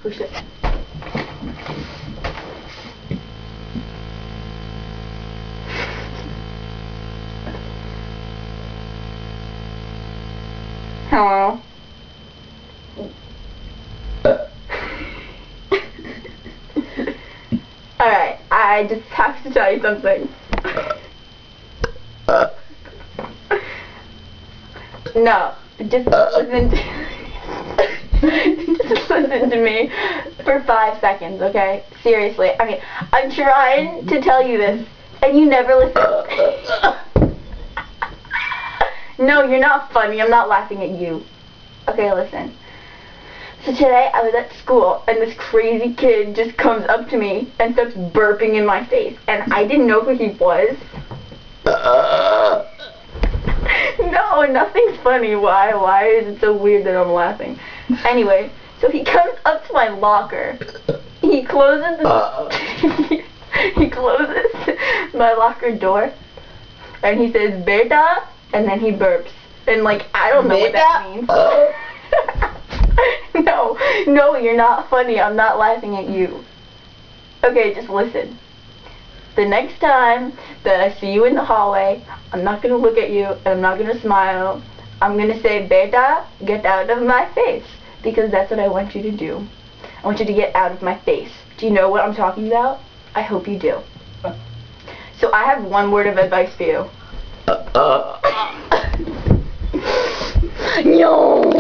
Push it. Hello. Alright, I just have to tell you something. No, just listen just listen to me for 5 seconds, okay? Seriously. I mean, I'm trying to tell you this, and you never listen. No, you're not funny. I'm not laughing at you. Okay, listen. So today I was at school and this crazy kid just comes up to me and starts burping in my face, and I didn't know who he was. No, nothing's funny. Why is it so weird that I'm laughing? Anyway, so he comes up to my locker. He closes he closes my locker door and he says "Beta," and then he burps. And like, I don't know what that means. No, you're not funny. I'm not laughing at you. Okay, just listen. The next time that I see you in the hallway, I'm not going to look at you and I'm not going to smile. I'm going to say, "Beta, get out of my face." Because that's what I want you to do. I want you to get out of my face. Do you know what I'm talking about? I hope you do. So I have one word of advice for you. No.